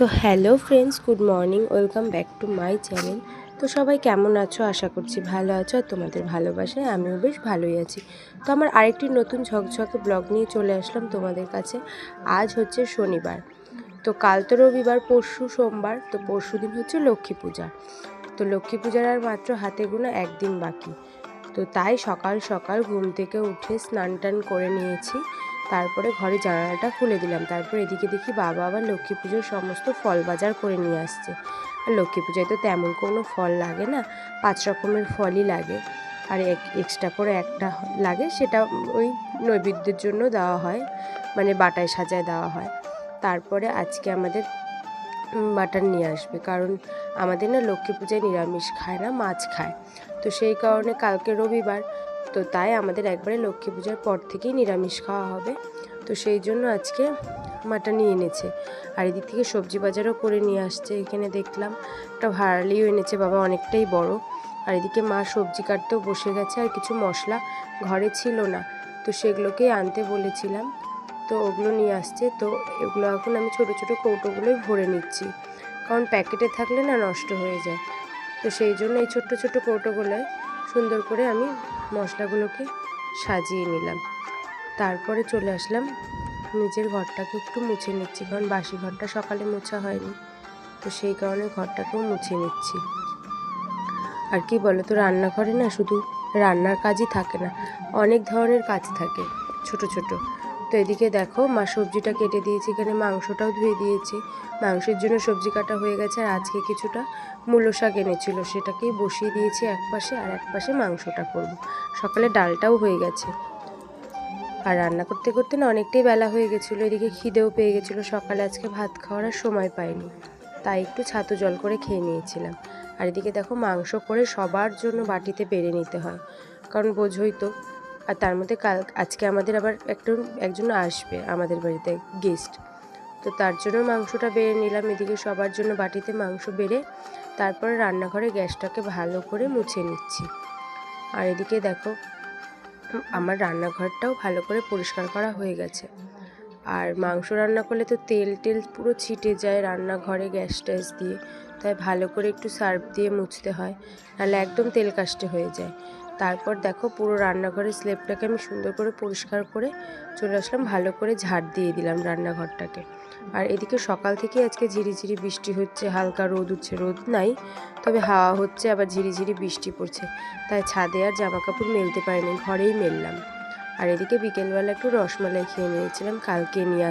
তো hello friends, good morning, welcome back to my channel. তো সবাই কেমন আছো? আশা করছি ভালো আছো, আর তোমাদের ভালোবাসায় আমিও বেশ ভালোই আছি। তো আমার আরেকটি নতুন ঝকঝকে ব্লগ নিয়ে চলে আসলাম তোমাদের কাছে। আজ হচ্ছে শনিবার, তো কাল তো রবিবার, পরশু সোমবার, তো পরশু দিন হচ্ছে লক্ষ্মী পূজা। তো লক্ষ্মী পূজার আর মাত্র হাতে গোনা একদিন বাকি। তো তাই সকাল সকাল ঘুম থেকে উঠে স্নান টান করে নিয়েছি, তারপরে ঘরে জানালাটা খুলে দিলাম। তারপর এদিকে দেখি বাবা আবার লক্ষ্মী পুজোর সমস্ত ফল বাজার করে নিয়ে আসছে। আর লক্ষ্মী পূজায় তো তেমন কোনো ফল লাগে না, 5 রকমের ফলই লাগে। আর এক্সট্রা করে একটা লাগে, সেটা ওই নৈবেদ্যের জন্য দেওয়া হয়, মানে বাটায় সাজায় দেওয়া হয়। তারপরে আজকে আমাদের মাটন নিয়ে আসবে, কারণ আমাদের না লক্ষ্মী পূজায় নিরামিষ খায় না, মাছ খায়। তো সেই কারণে কালকে রবিবার, তো তাই আমাদের একবারে লক্ষ্মী পূজার পর থেকেই নিরামিষ খাওয়া হবে। তো সেই জন্য আজকে মাটন নিয়ে এনেছে। আর এদিক থেকে সবজি বাজারও করে নিয়ে আসছে। এখানে দেখলাম একটা ভাড়ালিও এনেছে বাবা, অনেকটাই বড়। আর এদিকে মা সবজি কাটতেও বসে গেছে। আর কিছু মশলা ঘরে ছিল না, তো সেগুলোকেই আনতে বলেছিলাম, তো ওগুলো নিয়ে আসছে। তো এগুলো এখন আমি ছোটো ছোটো কৌটোগুলোই ভরে নিচ্ছি, কারণ প্যাকেটে থাকলে না নষ্ট হয়ে যায়। তো সেই জন্য এই ছোট্ট ছোট্ট কৌটোগুলোয় সুন্দর করে আমি মশলাগুলোকে সাজিয়ে নিলাম। তারপরে চলে আসলাম নিজের ঘরটাকে একটু মুছে নিচ্ছি, কারণ বাসি ঘরটা সকালে মোছা হয়নি, তো সেই কারণে ঘরটাকেও মুছে নিচ্ছি। আর কি বলো তো, রান্নাঘরে না শুধু রান্নার কাজই থাকে না, অনেক ধরনের কাজ থাকে ছোট ছোট। তো এদিকে দেখো মা সবজিটা কেটে দিয়েছে, এখানে মাংসটাও ধুয়ে দিয়েছে। মাংসের জন্য সবজি কাটা হয়ে গেছে। আর আজকে কিছুটা মূলো শাক এনেছিল, সেটাকেই বসিয়ে দিয়েছি এক পাশে, আর এক পাশে মাংসটা করব। সকালে ডালটাও হয়ে গেছে। আর রান্না করতে করতে না অনেকটাই বেলা হয়ে গেছিলো, এদিকে খিদেও পেয়ে গেছিলো। সকালে আজকে ভাত খাওয়ার আর সময় পাইনি, তাই একটু ছাতু জল করে খেয়ে নিয়েছিলাম। আর এদিকে দেখো মাংস করে সবার জন্য বাটিতে বেড়ে নিতে হয়, কারণ বোঝোই তো। আর তার মধ্যে আজকে আমাদের আবার একজন আসবে আমাদের বাড়িতে, গেস্ট। তো তার জন্য মাংসটা বেড়ে নিলাম। এদিকে সবার জন্য বাটিতে মাংস বেড়ে তারপরে রান্নাঘরে গ্যাসটাকে ভালো করে মুছে নিচ্ছি। আর এদিকে দেখো আমার রান্নাঘরটাও ভালো করে পরিষ্কার করা হয়ে গেছে। আর মাংস রান্না করলে তো তেল টেল পুরো ছিটে যায় রান্নাঘরে গ্যাস ট্যাস দিয়ে, তাই ভালো করে একটু সার্ফ দিয়ে মুছতে হয়, নাহলে একদম তেল কাস্টে হয়ে যায়। তারপর দেখো পুরো রান্নাঘরের স্ল্যাবটাকে আমি সুন্দর করে পরিষ্কার করে চলে আসলাম, ভালো করে ঝাড় দিয়ে দিলাম রান্নাঘরটাকে। আর এদিকে সকাল থেকে আজকে ঝিরিঝিরি বৃষ্টি হচ্ছে, হালকা রোদ উঠছে, রোদ নাই তবে হাওয়া হচ্ছে, আবার ঝিরিঝিরি বৃষ্টি পড়ছে, তাই ছাদে আর জামা কাপড় মেলতে পারিনি, ঘরেই মেললাম। আর এদিকে বিকেলবেলা একটু রসমালাই খেয়ে নিয়েছিলাম, কালকে নিয়ে